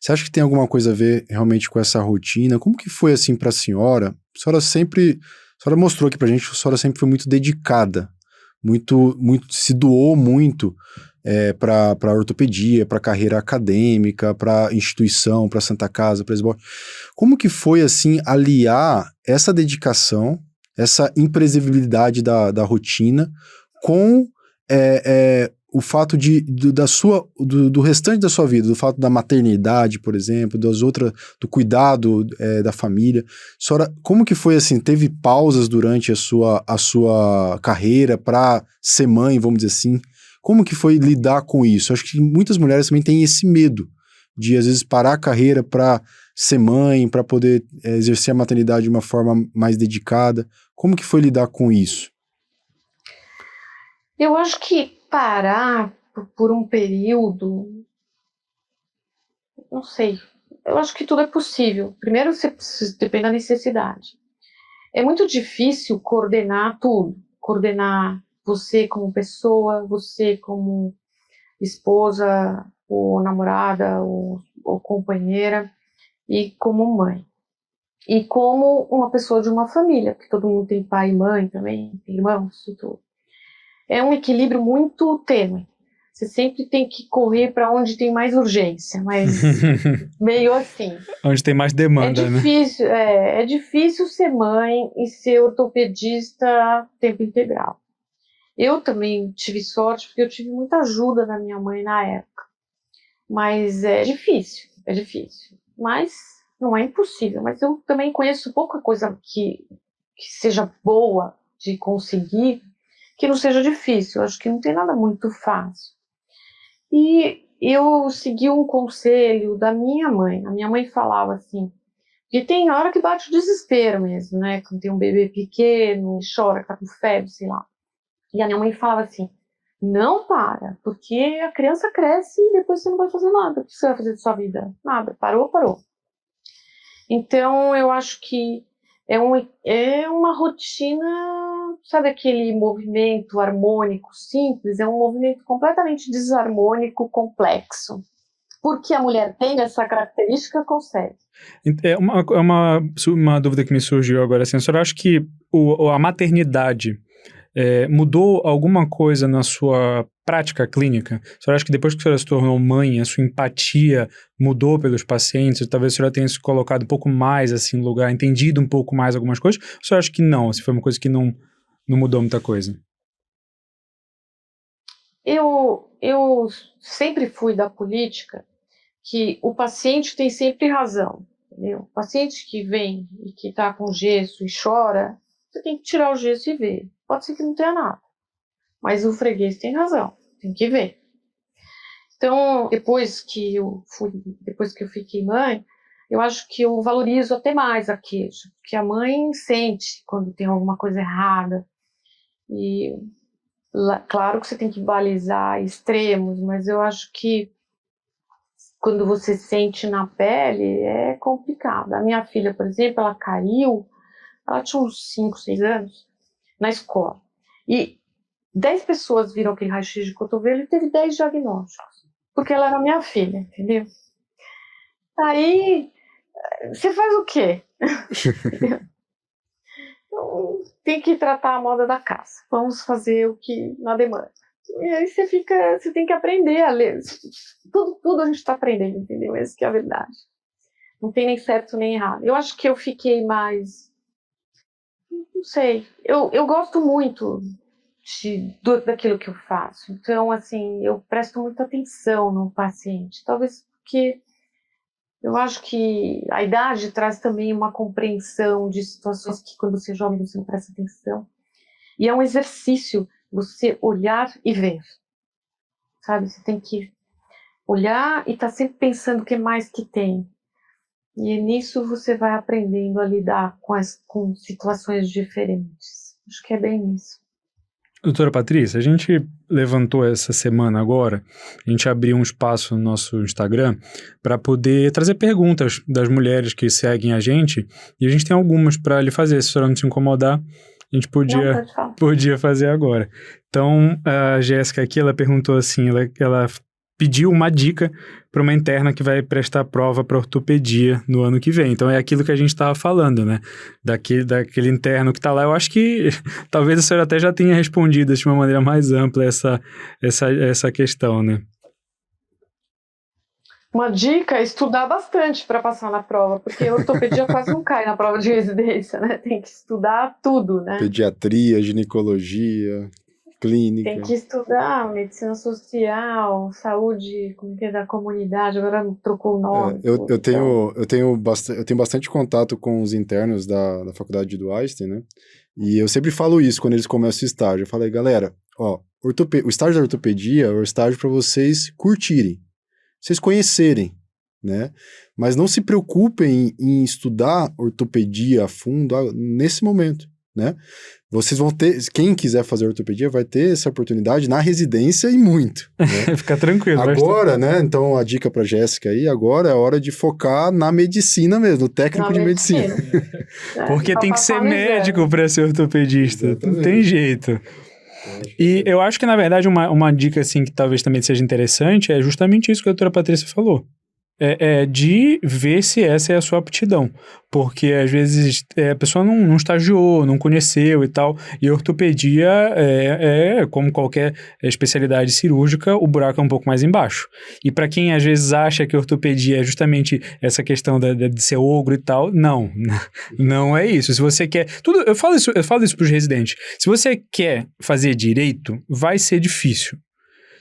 você acha que tem alguma coisa a ver realmente com essa rotina? Como que foi, assim, para a senhora? A senhora mostrou aqui pra gente que a senhora sempre foi muito dedicada, se doou muito para a ortopedia, para a carreira acadêmica, para a instituição, para Santa Casa, para Esbórnia. Como que foi, assim, aliar essa dedicação, essa imprevisibilidade da rotina, com o fato do restante da sua vida, do fato da maternidade, por exemplo, do cuidado da família. Senhora, como que foi assim? Teve pausas durante a sua carreira para ser mãe, vamos dizer assim? Como que foi lidar com isso? Acho que muitas mulheres também têm esse medo de, às vezes, parar a carreira para ser mãe, para poder exercer a maternidade de uma forma mais dedicada. Como que foi lidar com isso? Eu acho que parar por um período, não sei. Eu acho que tudo é possível. Primeiro, você precisa, depende da necessidade. É muito difícil coordenar tudo. Coordenar você como pessoa, você como esposa, ou namorada, ou companheira, e como mãe. E como uma pessoa de uma família, porque todo mundo tem pai e mãe também, tem irmãos e tudo. É um equilíbrio muito tênue. Você sempre tem que correr para onde tem mais urgência, mas meio assim. Onde tem mais demanda, né? É difícil ser mãe e ser ortopedista tempo integral. Eu também tive sorte porque eu tive muita ajuda da minha mãe na época. Mas é difícil. Mas não é impossível. Mas eu também conheço pouca coisa que seja boa de conseguir, que não seja difícil. Eu acho que não tem nada muito fácil. E eu segui um conselho da minha mãe. A minha mãe falava assim, que tem hora que bate o desespero mesmo, né? Quando tem um bebê pequeno, chora, tá com febre, sei lá. E a minha mãe falava assim, não para, porque a criança cresce e depois você não vai fazer nada. O que você vai fazer de sua vida? Nada. Parou, parou. Então, eu acho que é uma rotina, sabe aquele movimento harmônico simples? É um movimento completamente desarmônico, complexo. Porque a mulher tem essa característica, consegue. É uma dúvida que me surgiu agora, assim, a senhora acha que a maternidade mudou alguma coisa na sua prática clínica? A senhora acha que depois que a senhora se tornou mãe, a sua empatia mudou pelos pacientes? Talvez a senhora tenha se colocado um pouco mais assim no lugar, entendido um pouco mais algumas coisas? Ou a senhora acha que não? Se foi uma coisa que não mudou muita coisa? Eu sempre fui da política que o paciente tem sempre razão. entendeu? O paciente que vem e que está com gesso e chora, você tem que tirar o gesso e ver. Pode ser que não tenha nada, mas o freguês tem razão, tem que ver. Então, depois que eu fiquei mãe, eu acho que eu valorizo até mais a queixa, porque a mãe sente quando tem alguma coisa errada. E claro que você tem que balizar extremos, mas eu acho que quando você sente na pele é complicado. A minha filha, por exemplo, ela caiu, ela tinha uns 5, 6 anos, na escola. E 10 pessoas viram aquele raio-x de cotovelo e teve 10 diagnósticos, porque ela era minha filha, entendeu? Aí, você faz o quê? Então, tem que tratar a moda da casa. Vamos fazer o que na demanda. E aí você tem que aprender a ler. Tudo a gente está aprendendo, entendeu? Essa que é a verdade. Não tem nem certo nem errado. Eu acho que eu fiquei mais... Não sei. Eu gosto muito daquilo que eu faço. Então, assim, eu presto muita atenção no paciente. Talvez porque eu acho que a idade traz também uma compreensão de situações que quando você é jovem você não presta atenção. E é um exercício você olhar e ver. Sabe? Você tem que olhar e estar sempre pensando o que mais que tem. E nisso você vai aprendendo a lidar com situações diferentes. Acho que é bem isso. Doutora Patrícia, a gente levantou essa semana agora, a gente abriu um espaço no nosso Instagram para poder trazer perguntas das mulheres que seguem a gente, e a gente tem algumas para lhe fazer, se a senhora não se incomodar, a gente podia fazer agora. Então, a Jéssica aqui, ela perguntou assim, ela pediu uma dica para uma interna que vai prestar prova para ortopedia no ano que vem. Então é aquilo que a gente estava falando, né? Daquele interno que está lá. Eu acho que talvez a senhora até já tenha respondido de uma maneira mais ampla essa questão, né? Uma dica é estudar bastante para passar na prova, porque ortopedia quase não cai na prova de residência, né? Tem que estudar tudo, né? Pediatria, ginecologia, clínica. Tem que estudar medicina social, saúde, como que é, da comunidade, agora trocou o nome. Eu tenho bastante contato com os internos da faculdade do Einstein, né? E eu sempre falo isso quando eles começam o estágio. Eu falei, galera, ó, o estágio da ortopedia é o estágio para vocês curtirem, vocês conhecerem, né? Mas não se preocupem em estudar ortopedia a fundo nesse momento, né? Vocês vão ter, quem quiser fazer ortopedia vai ter essa oportunidade na residência e muito, né? Fica tranquilo. Agora, né, então a dica pra Jéssica aí, agora é a hora de focar na medicina mesmo, no técnico de medicina. Porque tem que ser médico para ser ortopedista, exatamente. Não tem jeito. E eu acho que, na verdade, uma dica assim que talvez também seja interessante é justamente isso que a doutora Patrícia falou. De ver se essa é a sua aptidão, porque às vezes a pessoa não estagiou, não conheceu e tal, e a ortopedia como qualquer especialidade cirúrgica, o buraco é um pouco mais embaixo, e para quem às vezes acha que a ortopedia é justamente essa questão de ser ogro e tal, não é isso. Se você quer, eu falo isso para os residentes, se você quer fazer direito, vai ser difícil.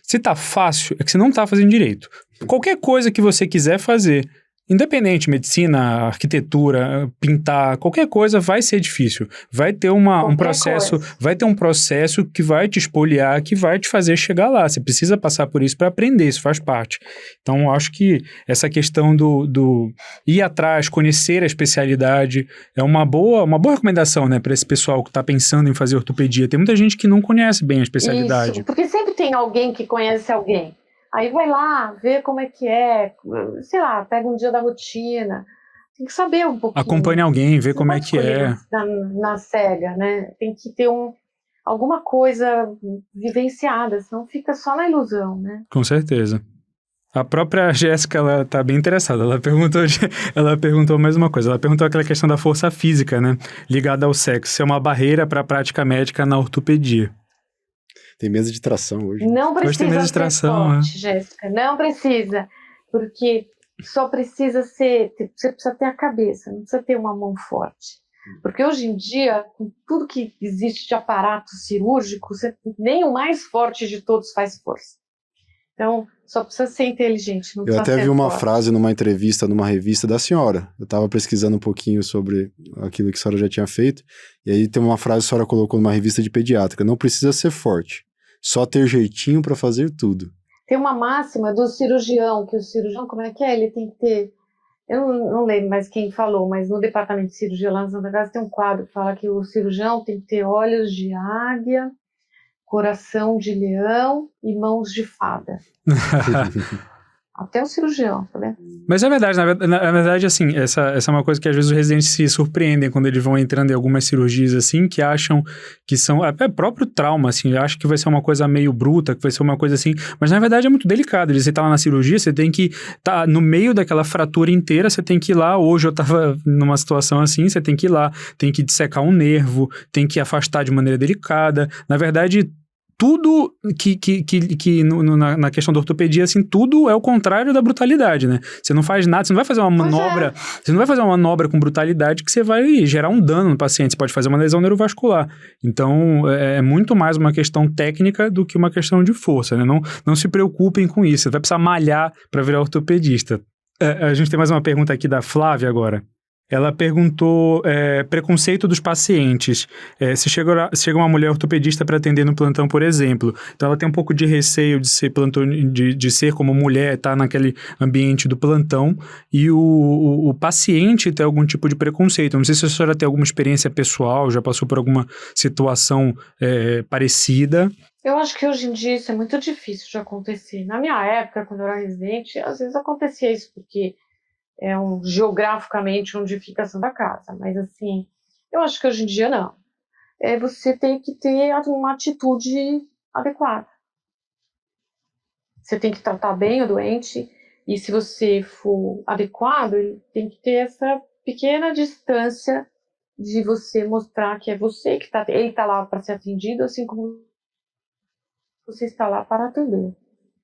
Se tá fácil, é que você não tá fazendo direito. Qualquer coisa que você quiser fazer, independente, medicina, arquitetura, pintar, qualquer coisa vai ser difícil. Vai ter um processo que vai te espoliar, que vai te fazer chegar lá. Você precisa passar por isso para aprender, isso faz parte. Então, acho que essa questão do ir atrás, conhecer a especialidade, é uma boa recomendação, né, para esse pessoal que está pensando em fazer ortopedia. Tem muita gente que não conhece bem a especialidade. Isso, porque sempre tem alguém que conhece alguém. Aí vai lá, vê como é que é, sei lá, pega um dia da rotina, tem que saber um pouquinho. Acompanhe alguém, vê como é que é. Na cega, né? Tem que ter alguma coisa vivenciada, senão fica só na ilusão, né? Com certeza. A própria Jéssica, ela tá bem interessada, ela perguntou mais uma coisa, ela perguntou aquela questão da força física, né, ligada ao sexo, se é uma barreira para a prática médica na ortopedia. Tem mesa de tração hoje. Não precisa ter mesa de tração, forte, Jéssica. Não precisa. Porque só precisa ser... Você precisa ter a cabeça, não precisa ter uma mão forte. Porque hoje em dia, com tudo que existe de aparato cirúrgico, nem o mais forte de todos faz força. Então, Só precisa ser inteligente. Não Eu precisa até ser vi uma forte. frase numa entrevista, numa revista da senhora. Eu estava pesquisando um pouquinho sobre aquilo que a senhora já tinha feito, e aí tem uma frase que a senhora colocou numa revista de pediátrica: não precisa ser forte, só ter jeitinho para fazer tudo. Tem uma máxima do cirurgião, que o cirurgião, como é que é? Ele tem que ter... Eu não lembro mais quem falou, mas no departamento de cirurgia lá na Santa Casa tem um quadro que fala que o cirurgião tem que ter olhos de águia, coração de leão e mãos de fada. Até o cirurgião, tá vendo? Mas é verdade, na verdade, assim, essa é uma coisa que às vezes os residentes se surpreendem quando eles vão entrando em algumas cirurgias, assim, que acham que são, até próprio trauma, assim, acham que vai ser uma coisa meio bruta, que vai ser uma coisa assim, mas na verdade é muito delicado. Você tá lá na cirurgia, você tem que tá no meio daquela fratura inteira, você tem que ir lá, hoje eu tava numa situação assim, você tem que ir lá, tem que dissecar um nervo, tem que afastar de maneira delicada, na verdade... Tudo na questão da ortopedia, assim, tudo é o contrário da brutalidade, né? Você não faz nada, você não vai fazer uma manobra, você não vai fazer uma manobra com brutalidade que você vai gerar um dano no paciente, você pode fazer uma lesão neurovascular. Então, é muito mais uma questão técnica do que uma questão de força, né? Não se preocupem com isso, você vai precisar malhar para virar ortopedista. A gente tem mais uma pergunta aqui da Flávia agora. Ela perguntou preconceito dos pacientes. Se chega uma mulher ortopedista para atender no plantão, por exemplo, então ela tem um pouco de receio de ser plantão, de ser como mulher, estar naquele ambiente do plantão, e o paciente tem algum tipo de preconceito. Não sei se a senhora tem alguma experiência pessoal, já passou por alguma situação parecida. Eu acho que hoje em dia isso é muito difícil de acontecer. Na minha época, quando eu era residente, às vezes acontecia isso, porque geograficamente onde fica a Santa Casa, mas assim, eu acho que hoje em dia não. Você tem que ter uma atitude adequada. Você tem que tratar bem o doente, e se você for adequado, ele tem que ter essa pequena distância de você mostrar que é você que está... Ele está lá para ser atendido, assim como você está lá para atender.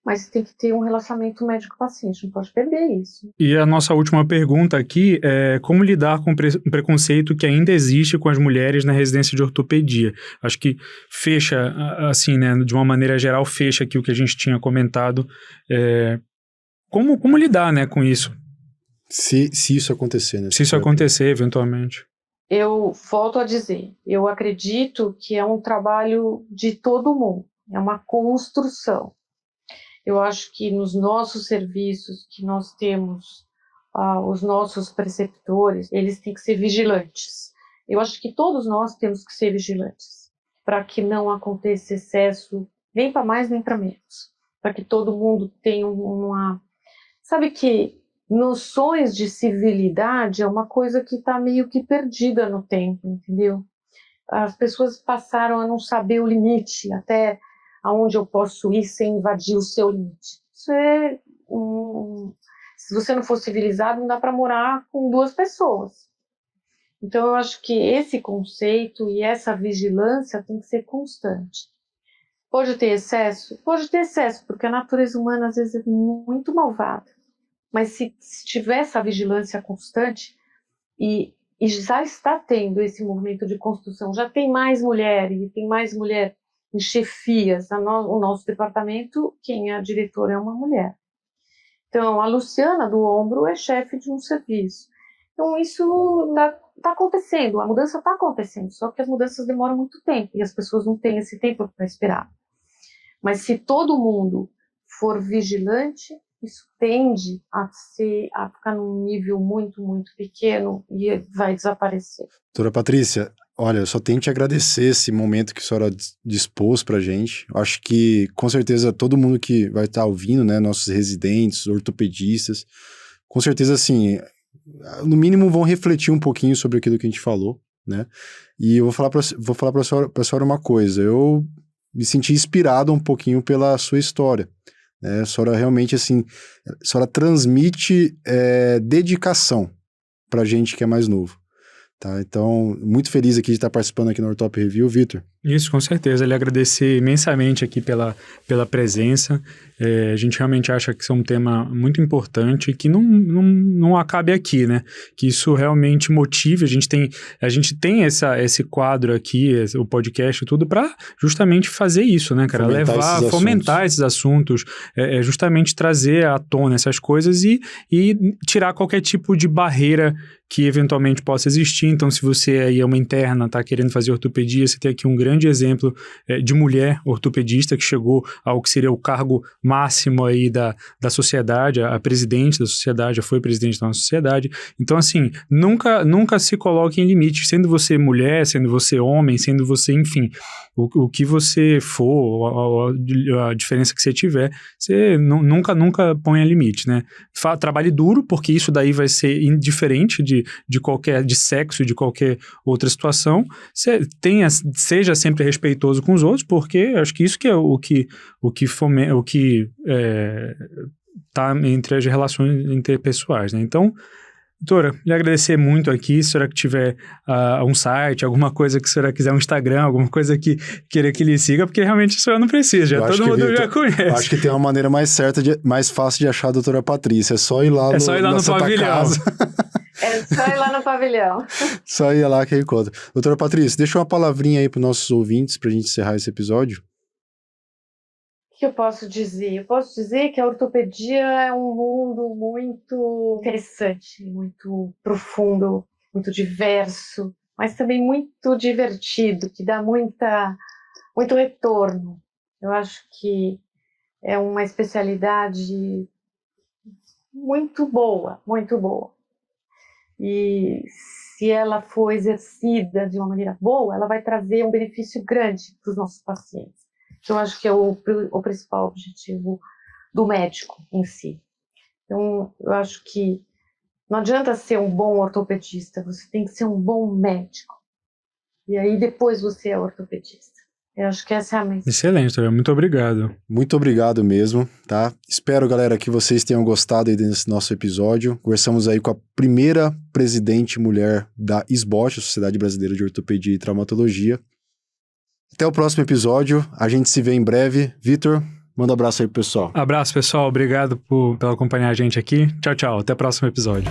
Mas tem que ter um relacionamento médico-paciente, não pode perder isso. E a nossa última pergunta aqui é como lidar com o preconceito que ainda existe com as mulheres na residência de ortopedia. Acho que fecha, assim, né, de uma maneira geral, fecha aqui o que a gente tinha comentado. Como lidar, né, com isso? Se isso acontecer, né? Se isso acontecer, eventualmente. Eu volto a dizer, eu acredito que é um trabalho de todo mundo, é uma construção. Eu acho que nos nossos serviços que nós temos, os nossos preceptores, eles têm que ser vigilantes. Eu acho que todos nós temos que ser vigilantes, para que não aconteça excesso, nem para mais nem para menos. Para que todo mundo tenha uma... Sabe que noções de civilidade é uma coisa que está meio que perdida no tempo, entendeu? As pessoas passaram a não saber o limite, até aonde eu posso ir sem invadir o seu limite. Isso se você não for civilizado, não dá para morar com duas pessoas. Então, eu acho que esse conceito e essa vigilância tem que ser constante. Pode ter excesso? Pode ter excesso, porque a natureza humana, às vezes, é muito malvada. Mas se tiver essa vigilância constante, e já está tendo esse movimento de construção, já tem mais mulheres, e tem mais mulher em chefias. O nosso departamento, quem é a diretora é uma mulher. Então, a Luciana do Ombro é chefe de um serviço. Então, isso está acontecendo, a mudança está acontecendo, só que as mudanças demoram muito tempo, e as pessoas não têm esse tempo para esperar. Mas se todo mundo for vigilante, isso tende a ficar num nível muito, muito pequeno e vai desaparecer. Doutora Patrícia, olha, eu só tenho que te agradecer esse momento que a senhora dispôs pra gente. Acho que, com certeza, todo mundo que vai estar ouvindo, né, nossos residentes, ortopedistas, com certeza, assim, no mínimo vão refletir um pouquinho sobre aquilo que a gente falou, né? E eu vou falar pra senhora uma coisa, eu me senti inspirado um pouquinho pela sua história. A senhora realmente, assim, a senhora transmite dedicação pra gente que é mais novo, tá? Então, muito feliz aqui de estar participando aqui no Ortop Review, Vitor. Isso, com certeza. Ele agradecer imensamente aqui pela presença. A gente realmente acha que isso é um tema muito importante e que não acabe aqui, né? Que isso realmente motive. A gente tem esse quadro aqui, o podcast e tudo, para justamente fazer isso, né, cara? Fomentar esses assuntos, justamente trazer à tona essas coisas e tirar qualquer tipo de barreira que eventualmente possa existir. Então, se você aí é uma interna, está querendo fazer ortopedia, você tem aqui um grande exemplo de mulher ortopedista que chegou ao que seria o cargo máximo aí da sociedade, a presidente da sociedade, já foi presidente da nossa sociedade. Então, assim, nunca se coloque em limite, sendo você mulher, sendo você homem, sendo você, enfim, o que você for, a diferença que você tiver, você nunca ponha limite, né? Trabalhe duro, porque isso daí vai ser indiferente de sexo, de qualquer outra situação. Seja sempre respeitoso com os outros, porque acho que isso que é o que tá entre as relações interpessoais, né? Então, doutora, lhe agradecer muito aqui. Se a senhora tiver um site, alguma coisa que a senhora quiser, um Instagram, alguma coisa que queira que lhe siga, porque realmente a senhora não precisa, todo mundo já conhece. Acho que tem uma maneira mais fácil de achar a doutora Patrícia, é só ir lá no pavilhão. Casa. É só ir lá no pavilhão. Só ir lá que encontra. Doutora Patrícia, deixa uma palavrinha aí para os nossos ouvintes, para a gente encerrar esse episódio. O que eu posso dizer? Eu posso dizer que a ortopedia é um mundo muito interessante, muito profundo, muito diverso, mas também muito divertido, que dá muito retorno. Eu acho que é uma especialidade muito boa, muito boa. E se ela for exercida de uma maneira boa, ela vai trazer um benefício grande para os nossos pacientes. Então, eu acho que é o principal objetivo do médico em si. Então, eu acho que não adianta ser um bom ortopedista, você tem que ser um bom médico. E aí, depois você é ortopedista. Eu acho que essa é a mensagem. Excelente, doutora. Muito obrigado. Muito obrigado mesmo, tá? Espero, galera, que vocês tenham gostado aí desse nosso episódio. Conversamos aí com a primeira presidente mulher da SBOT, a Sociedade Brasileira de Ortopedia e Traumatologia. Até o próximo episódio. A gente se vê em breve. Vitor, manda um abraço aí pro pessoal. Abraço, pessoal. Obrigado por acompanhar a gente aqui. Tchau, tchau. Até o próximo episódio.